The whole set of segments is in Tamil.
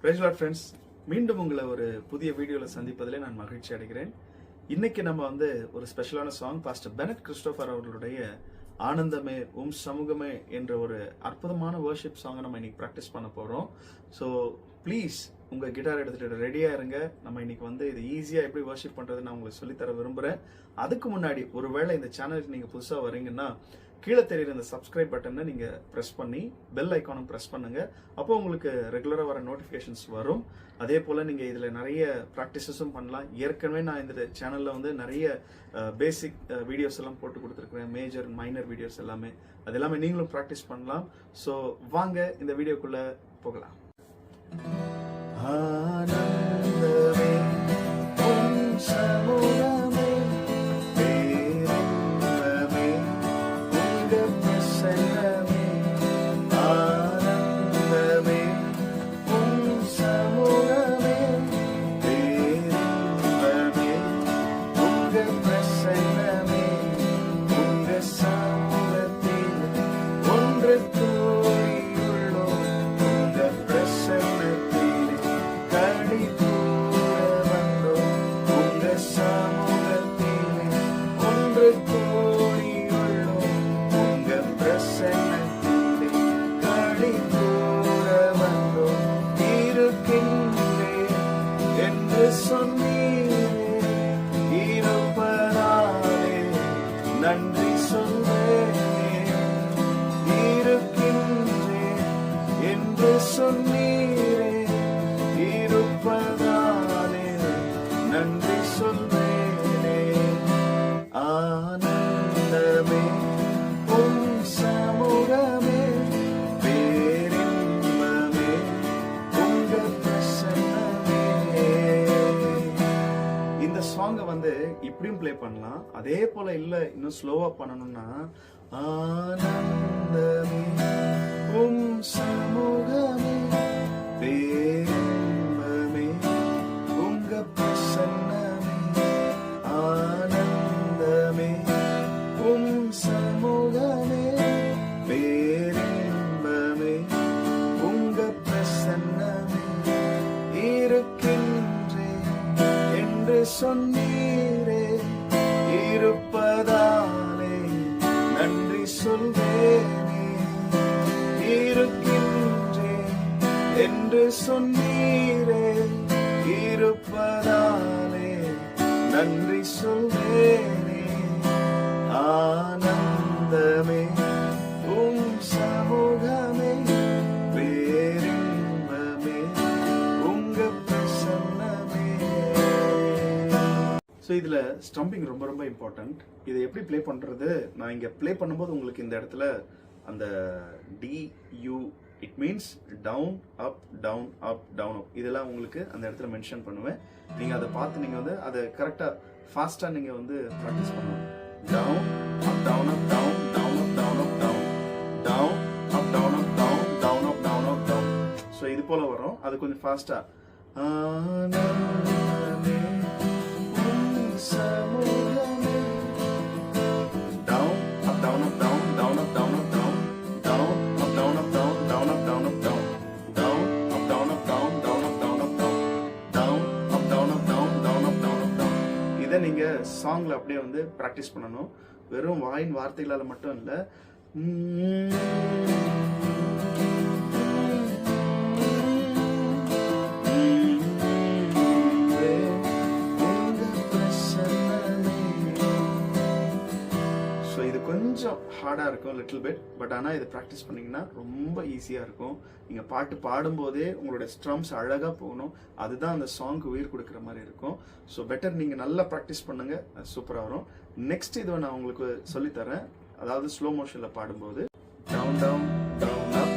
பிரைஸ் லார்ட் ஃப்ரெண்ட்ஸ், மீண்டும் உங்களை ஒரு புதிய வீடியோவில் சந்திப்பதிலே நான் மகிழ்ச்சி அடைகிறேன். இன்னைக்கு நம்ம ஒரு ஸ்பெஷலான சாங் பாஸ்டர் பெனட் கிறிஸ்டோபர் அவர்களுடைய ஆனந்தமே சமூகமே என்ற ஒரு அற்புதமான வர்ஷிப் சாங்கை நம்ம இன்னைக்கு ப்ராக்டிஸ் பண்ண போகிறோம். ஸோ ப்ளீஸ் உங்கள் கிட்டார் எடுத்துகிட்டு ரெடியாக இருங்க. நம்ம இன்னைக்கு இது ஈஸியாக எப்படி வர்ஷிப் பண்ணுறது நான் உங்களுக்கு சொல்லித்தர விரும்புகிறேன். அதுக்கு முன்னாடி ஒருவேளை இந்த சேனலுக்கு நீங்கள் புதுசாக வரீங்கன்னா கீழே தெரியுற இந்த சப்ஸ்கிரைப் பட்டனை நீங்கள் ப்ரெஸ் பண்ணி பெல் ஐக்கானும் ப்ரெஸ் பண்ணுங்க. அப்போ உங்களுக்கு ரெகுலராக வர நோட்டிஃபிகேஷன்ஸ் வரும். அதே போல் நீங்கள் இதில் நிறைய ப்ராக்டிசஸும் பண்ணலாம். ஏற்கனவே நான் இந்த சேனலில் நிறைய பேசிக் வீடியோஸ் எல்லாம் போட்டு கொடுத்துருக்குறேன், மேஜர் மைனர் வீடியோஸ் எல்லாமே. அது எல்லாமே நீங்களும் ப்ராக்டிஸ் பண்ணலாம். ஸோ வாங்க இந்த வீடியோக்குள்ளே போகலாம். ஆனந்தமே உம் சமூகமே பேரின்பமே உங்க பிரசன்னமே. ஆனந்தமே உம் சமூகமே பேரின்பமே உங்க பிரசன்னமே. உங்க சமூகத்தில் ஒன்று கூடியுள்ளோம். உங்க பிரசன்னத்திலே கடி கூற வந்தோம். உங்க சமூகத்திலே ஒன்று கூடியுள்ளோம். உங்க பிரசன்னத்திலே கடி கூற வந்தோம். இருக்கின்றேன் என்று சொன்னீரே, இருப்பதாலே நன்றி சொல்வேனே. இருக்கின்றேன் என்று சொன்னீரே, இருப்பதாலே நன்றி சொல்வேனே. ஆனந்தமே உம் சமூகமே பேரின்பமே உங்க பிரசன்னமே. இந்த சாங்கை இப்படியும் ப்ளே பண்ணலாம். அதே போல இல்ல இன்னும் ஸ்லோவா பண்ணணும்னா ஆனந்தமே உம் சமூகமே பேரின்பமே உங்க பிரசன்னமே. ஆனந்தமே உம் சமூகமே பேரின்பமே உங்க பிரசன்னமே. இருக்கின்றேன் என்று சொன்னீரே, இருப்பதாலே நன்றி சொல்வேனே. இருக்கின்றேன் என்று சொன்னீரே, இருப்பதாலே நன்றி சொல்வேனே. ஆனந்தமே உம் சமூகமே பேரின்பமே உங்க பிரசன்னமே. ஸோ இதில் ஸ்டம்பிங் ரொம்ப ரொம்ப இம்பார்ட்டன்ட். இதை எப்படி ப்ளே பண்ணுறது, நான் இங்கே ப்ளே பண்ணும்போது உங்களுக்கு இந்த இடத்துல அந்த DU it means down up down up down up இதெல்லாம் உங்களுக்கு அந்த இடத்துல மென்ஷன் பண்ணுவேன். நீங்கள் அதை பார்த்து நீங்கள் அதை கரெக்டாக ஃபாஸ்ட்டாக நீங்கள் ப்ராக்டிஸ் பண்ணணும். Down up down up down down up down up down down up down up down down up down up down. So இது போல் வரும். அது கொஞ்சம் ஃபாஸ்ட்டாக சமூகமே down up down up down down up down up down down up down up down down up down up down down up down up down down up down up down down up down up down down up down up down. இதை நீங்க சாங்ல அப்படியே பிராக்டிஸ் பண்ணணும். வெறும் வாயின் வார்த்தைகளால மட்டும் இல்ல. கொஞ்சம் ஹார்டாக இருக்கும் லிட்டில் பிட். பட் ஆனால் இதை ப்ராக்டிஸ் பண்ணிங்கன்னா ரொம்ப ஈஸியாக இருக்கும். நீங்கள் பாட்டு பாடும்போதே உங்களோட ஸ்ட்ரம்ஸ் அழகாக போகணும். அதுதான் அந்த சாங்க்கு உயிர் கொடுக்குற மாதிரி இருக்கும். ஸோ பெட்டர் நீங்கள் நல்லா ப்ராக்டிஸ் பண்ணுங்கள், சூப்பராக வரும். நெக்ஸ்ட் இதை நான் உங்களுக்கு சொல்லித்தரேன். அதாவது ஸ்லோ மோஷனில் பாடும்போது down down down up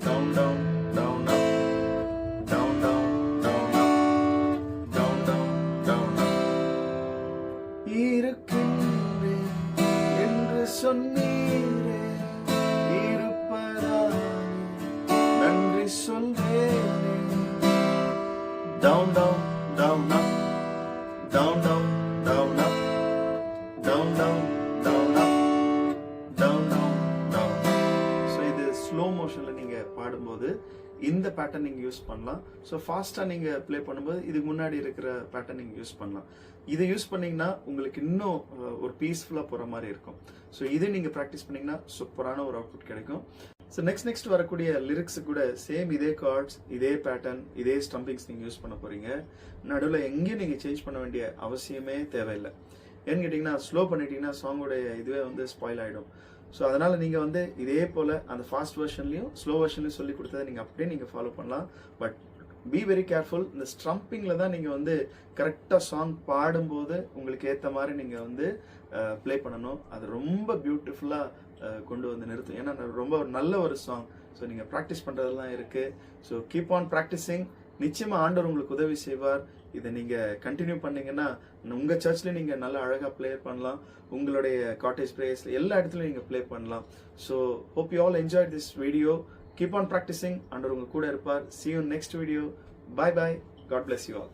down down down up down down down up down down down up. இருக்கின்றேன் என்று சொன்னீரே, இருப்பதாலே நன்றி சொல்வேனே. Down down down up down down down up down down down up down down down. So இது ஸ்லோ மோஷன்ல நீங்க பாடும் பாடும்போது இந்த பேட்டர்ன் நீங்க யூஸ் பண்ணலாம். ஸோ ஃபாஸ்டா நீங்க ப்ளே பண்ணும்போது இதுக்கு முன்னாடி இருக்கிற பேட்டர்ன் நீங்க யூஸ் பண்ணலாம். இதை யூஸ் பண்ணீங்கன்னா உங்களுக்கு இன்னும் ஒரு பீஸ்ஃபுல்லா போற மாதிரி இருக்கும். ஸோ இது நீங்க ப்ராக்டிஸ் பண்ணீங்கன்னா சூப்பரான ஒரு அவுட்புட் கிடைக்கும். ஸோ நெக்ஸ்ட் வரக்கூடிய லிரிக்ஸ் கூட சேம் இதே கார்ட்ஸ், இதே பேட்டர்ன், இதே ஸ்டம்பிங்ஸ் நீங்க யூஸ் பண்ண போறீங்க. நடுவில் எங்கேயும் நீங்க சேஞ்ச் பண்ண வேண்டிய அவசியமே தேவையில்லை. ஏன்னு கேட்டீங்கன்னா ஸ்லோ பண்ணிட்டீங்கன்னா சாங்கோடைய இதுவே வந்து ஸ்பாயில் ஆயிடும். ஸோ அதனால நீங்க வந்து இதே போல அந்த ஃபாஸ்ட் வெர்ஷன்லயும் ஸ்லோ வெர்ஷன்லயும் சொல்லி கொடுத்ததை நீங்க அப்படியே நீங்க ஃபாலோ பண்ணலாம். But be very careful. இந்த ஸ்ட்ரம்பிங்ல தான் நீங்க வந்து கரெக்டா சாங் பாடும்போது உங்களுக்கு ஏத்த மாதிரி நீங்க வந்து ப்ளே பண்ணணும். அது ரொம்ப பியூட்டிஃபுல்லா கொண்டு வந்து நிறுத்தும். ஏன்னா ரொம்ப நல்ல ஒரு சாங். ஸோ நீங்க ப்ராக்டிஸ் பண்றதெல்லாம் இருக்கு. So keep on practising. நிச்சயமா ஆண்டவர் உங்களுக்கு உதவி செய்வார். இதை நீங்க கண்டினியூ பண்ணீங்கன்னா உங்க சர்ச்ல நீங்க நல்லா அழகா ப்ளே பண்ணலாம். உங்களுடைய காட்டேஜ் பிரேயர்ஸ் எல்லா இடத்துலயும் நீங்க ப்ளே பண்ணலாம். So hope you all enjoy this video. Keep on practising. ஆண்டவர் உங்க கூட இருப்பார். See you in next video. Bye bye. God bless you all.